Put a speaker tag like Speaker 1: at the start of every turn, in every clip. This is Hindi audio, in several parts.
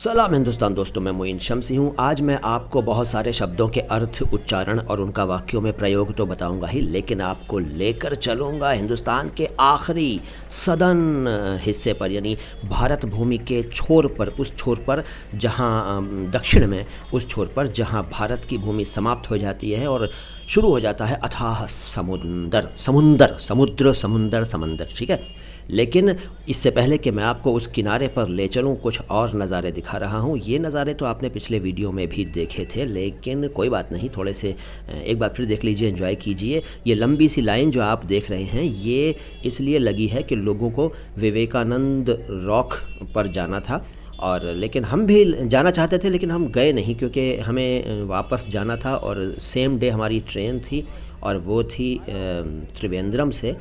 Speaker 1: सलाम हिंदुस्तान दोस्तों, मैं मोइन शम्सी हूँ। आज मैं आपको बहुत सारे शब्दों के अर्थ, उच्चारण और उनका वाक्यों में प्रयोग तो बताऊंगा ही, लेकिन आपको लेकर चलूँगा हिंदुस्तान के आखिरी सदन हिस्से पर, यानी भारत भूमि के छोर पर, उस छोर पर जहाँ दक्षिण में, उस छोर पर जहाँ भारत की भूमि समाप्त हो जाती है और शुरू हो जाता है अथाह समंदर, ठीक है। लेकिन इससे पहले कि मैं आपको उस किनारे पर ले चलूँ, कुछ और नज़ारे दिखा रहा हूँ। ये नज़ारे तो आपने पिछले वीडियो में भी देखे थे, लेकिन कोई बात नहीं, थोड़े से एक बार फिर देख लीजिए, एंजॉय कीजिए। ये लंबी सी लाइन जो आप देख रहे हैं, ये इसलिए लगी है कि लोगों को विवेकानंद रॉक पर जाना था, और लेकिन हम भी जाना चाहते थे, लेकिन हम गए नहीं क्योंकि हमें वापस जाना था और सेम डे हमारी ट्रेन थी और वो थी त्रिवेंद्रम से।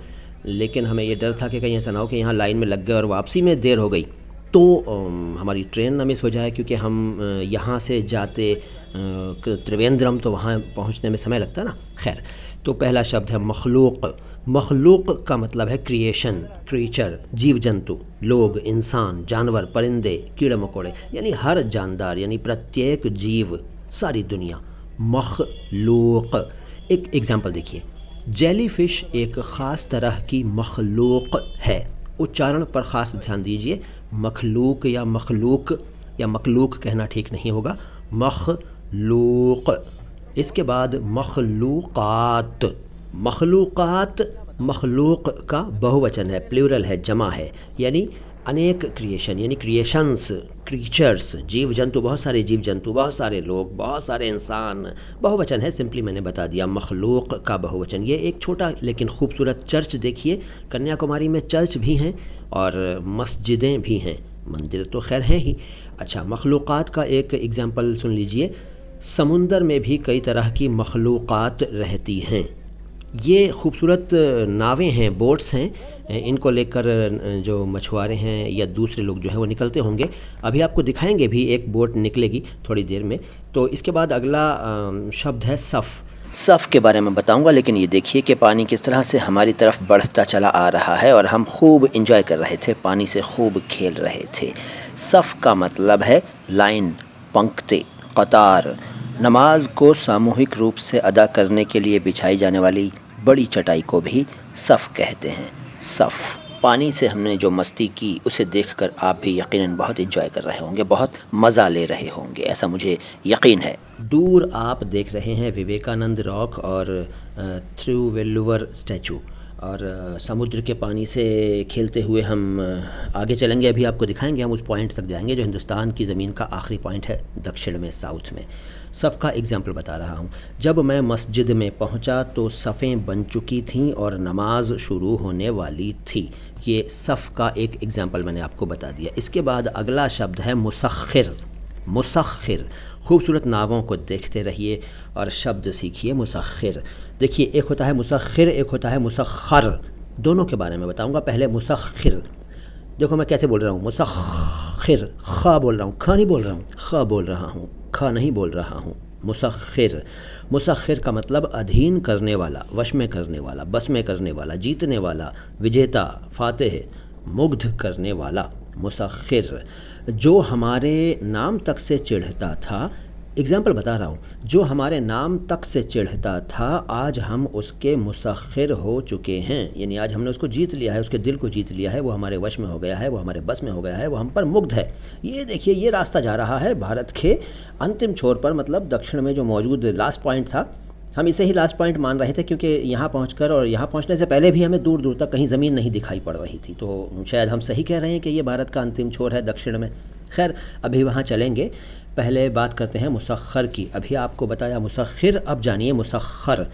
Speaker 1: लेकिन हमें ये डर था कि कहीं ऐसा ना हो कि यहाँ लाइन में लग गए और वापसी में देर हो गई तो हमारी ट्रेन ना मिस हो जाए, क्योंकि हम यहाँ से जाते त्रिवेंद्रम तो वहाँ पहुँचने में समय लगता ना। खैर, तो पहला शब्द है मखलूक। मखलूक का मतलब है क्रिएशन, क्रीचर, जीव जंतु, लोग, इंसान, जानवर, परिंदे, कीड़े मकोड़े, यानी हर जानदार, यानी प्रत्येक जीव, सारी दुनिया। मखलूक। एक एग्जाम्पल देखिए, जेलीफिश एक ख़ास तरह की मखलूक है। उच्चारण पर ख़ास ध्यान दीजिए, मखलूक या मखलूक कहना ठीक नहीं होगा, मखलूक। इसके बाद मखलूक़ात। मखलूक का बहुवचन है, प्लूरल है, जमा है, यानी अनेक क्रिएशन, यानी क्रिएशंस, क्रीचर्स, जीव जंतु, बहुत सारे जीव जंतु, बहुत सारे लोग, बहुत सारे इंसान, बहुवचन है, सिंपली मैंने बता दिया, मखलूक का बहुवचन। ये एक छोटा लेकिन खूबसूरत चर्च देखिए, कन्याकुमारी में चर्च भी हैं और मस्जिदें भी हैं, मंदिर तो खैर हैं ही। अच्छा, मखलूक़ात का एक एग्जाम्पल सुन लीजिए, समुंदर में भी कई तरह की मखलूक़ात रहती हैं। ये खूबसूरत नावें हैं, बोट्स हैं, इनको लेकर जो मछुआरे हैं या दूसरे लोग जो हैं वो निकलते होंगे। अभी आपको दिखाएंगे भी, एक बोट निकलेगी थोड़ी देर में। तो इसके बाद अगला शब्द है सफ़ के बारे में बताऊंगा, लेकिन ये देखिए कि पानी किस तरह से हमारी तरफ बढ़ता चला आ रहा है और हम खूब इंजॉय कर रहे थे, पानी से खूब खेल रहे थे। सफ़ का मतलब है लाइन, पंक्ति, कतार। नमाज को सामूहिक रूप से अदा करने के लिए बिछाई जाने वाली बड़ी चटाई को भी सफ़ कहते हैं। सफ़। पानी से हमने जो मस्ती की उसे देखकर आप भी यकीनन बहुत एंजॉय कर रहे होंगे, बहुत मज़ा ले रहे होंगे, ऐसा मुझे यकीन है। दूर आप देख रहे हैं विवेकानंद रॉक और थिरुवल्लुवर स्टैचू, और समुद्र के पानी से खेलते हुए हम आगे चलेंगे। अभी आपको दिखाएंगे, हम उस पॉइंट तक जाएंगे जो हिंदुस्तान की ज़मीन का आखिरी पॉइंट है, दक्षिण में, साउथ में। सफ़ का एग्जाम्पल बता रहा हूँ। जब मैं मस्जिद में पहुँचा तो सफ़ें बन चुकी थीं और नमाज शुरू होने वाली थी। ये सफ़ का एक एग्जाम्पल मैंने आपको बता दिया। इसके बाद अगला शब्द है मुसख्खिर। मुसख्खिर। खूबसूरत नावों को देखते रहिए और शब्द सीखिए। मुसख्खिर, देखिए, एक होता है मुसख्खिर, एक होता है मुसख्खर। दोनों के बारे में बताऊंगा। पहले मुसख्खिर, देखो मैं कैसे बोल रहा हूँ, मुसख्खिर, ख बोल रहा हूँ, ख नहीं बोल रहा हूँ, ख बोल रहा हूँ, ख नहीं बोल रहा हूँ। मुसख्खिर। मुसख्खिर का मतलब अधीन करने वाला, वश में करने वाला, बस में करने वाला, जीतने वाला, विजेता, फातेह, मुग्ध करने वाला। मुसख्खिर। जो हमारे नाम तक से चिढ़ता था, एग्जाम्पल बता रहा हूँ, जो हमारे नाम तक से चिढ़ता था, आज हम उसके मुसख्खिर हो चुके हैं, यानी आज हमने उसको जीत लिया है, उसके दिल को जीत लिया है, वो हमारे वश में हो गया है, वो हमारे बस में हो गया है, वो हम पर मुग्ध है। ये देखिए, ये रास्ता जा रहा है भारत के अंतिम छोर पर, मतलब दक्षिण में जो मौजूद लास्ट पॉइंट था, हम इसे ही लास्ट पॉइंट मान रहे थे क्योंकि यहाँ पहुँचकर और यहाँ पहुँचने से पहले भी हमें दूर दूर तक कहीं ज़मीन नहीं दिखाई पड़ रही थी, तो शायद हम सही कह रहे हैं कि ये भारत का अंतिम छोर है दक्षिण में। खैर, अभी वहाँ चलेंगे, पहले बात करते हैं मुसख्खर की। अभी आपको बताया मुसख्खिर, अब जानिए मुसख्खर।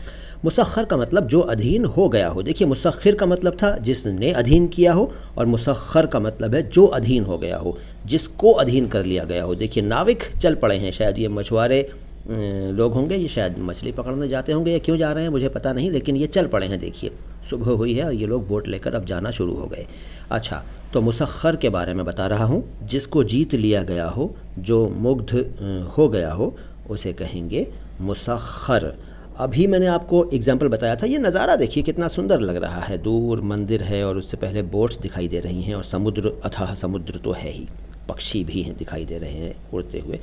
Speaker 1: मुसख्खर का मतलब जो अधीन हो गया हो। देखिए, मुसख्खिर का मतलब था जिसने अधीन किया हो, और मुसख्खर का मतलब है जो अधीन हो गया हो, जिसको अधीन कर लिया गया हो। देखिए, नाविक चल पड़े हैं, शायद ये मछुआरे लोग होंगे, ये शायद मछली पकड़ने जाते होंगे या क्यों जा रहे हैं मुझे पता नहीं, लेकिन ये चल पड़े हैं। देखिए, सुबह हुई है और ये लोग बोट लेकर अब जाना शुरू हो गए। अच्छा, तो मुसख्खर के बारे में बता रहा हूँ, जिसको जीत लिया गया हो, जो मुग्ध हो गया हो, उसे कहेंगे मुसख्खर। अभी मैंने आपको एग्जाम्पल बताया था, ये नज़ारा देखिए कितना सुंदर लग रहा है। दूर मंदिर है और उससे पहले बोट्स दिखाई दे रही हैं और समुद्र, अथाह समुद्र तो है ही। पक्षी भी हैं, दिखाई दे रहे हैं उड़ते हुए।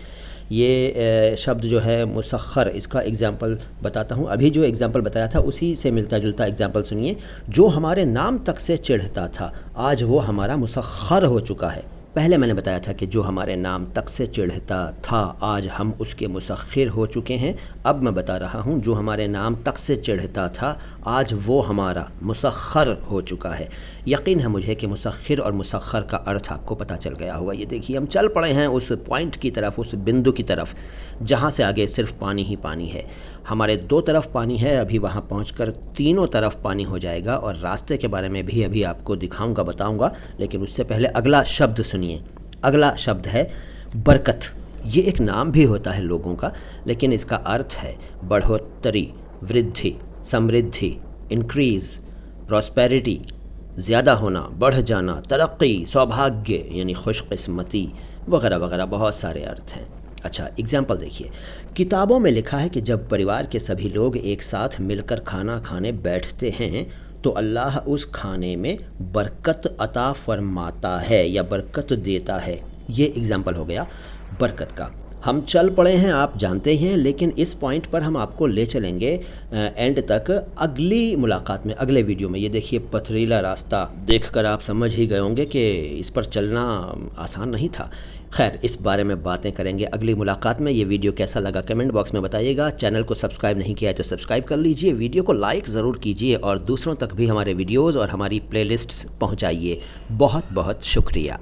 Speaker 1: ये शब्द जो है मुसख्खर, इसका एग्ज़ाम्पल बताता हूँ। अभी जो एग्ज़ाम्पल बताया था उसी से मिलता जुलता एग्ज़ाम्पल सुनिए। जो हमारे नाम तक से चिढ़ता था, आज वो हमारा मुसख्खर हो चुका है। पहले मैंने बताया था कि जो हमारे नाम तक से चिढ़ता था, आज हम उसके मुसख्खिर हो चुके हैं। अब मैं बता रहा हूँ, जो हमारे नाम तक से चिढ़ता था, आज वो हमारा मुसख्खर हो चुका है। यकीन है मुझे कि मुसख्खिर और मुसख्खर का अर्थ आपको पता चल गया होगा। ये देखिए, हम चल पड़े हैं उस पॉइंट की तरफ, उस बिंदु की तरफ जहाँ से आगे सिर्फ पानी ही पानी है। हमारे दो तरफ पानी है, अभी वहाँ पहुँचकर तीनों तरफ पानी हो जाएगा। और रास्ते के बारे में भी अभी आपको दिखाऊंगा, बताऊंगा, लेकिन उससे पहले अगला शब्द सुनिए। अगला शब्द है बरकत। ये एक नाम भी होता है लोगों का, लेकिन इसका अर्थ है बढ़ोतरी, वृद्धि, समृद्धि, इंक्रीज़, प्रॉस्पेरिटी, ज़्यादा होना, बढ़ जाना, तरक्की, सौभाग्य यानी खुशकिस्मती वगैरह वगैरह, बहुत सारे अर्थ हैं। अच्छा, एग्ज़ाम्पल देखिए। किताबों में लिखा है कि जब परिवार के सभी लोग एक साथ मिलकर खाना खाने बैठते हैं तो अल्लाह उस खाने में बरकत अता फरमाता है या बरकत देता है। ये एग्ज़ाम्पल हो गया बरकत का। हम चल पड़े हैं, आप जानते हैं, लेकिन इस पॉइंट पर हम आपको ले चलेंगे एंड तक अगली मुलाकात में, अगले वीडियो में। ये देखिए, पथरीला रास्ता देखकर आप समझ ही गए होंगे कि इस पर चलना आसान नहीं था। खैर, इस बारे में बातें करेंगे अगली मुलाकात में। ये वीडियो कैसा लगा कमेंट बॉक्स में बताइएगा। चैनल को सब्सक्राइब नहीं किया है तो सब्सक्राइब कर लीजिए, वीडियो को लाइक ज़रूर कीजिए और दूसरों तक भी हमारे वीडियोज़ और हमारी प्लेलिस्ट्स पहुँचाइए। बहुत बहुत शुक्रिया।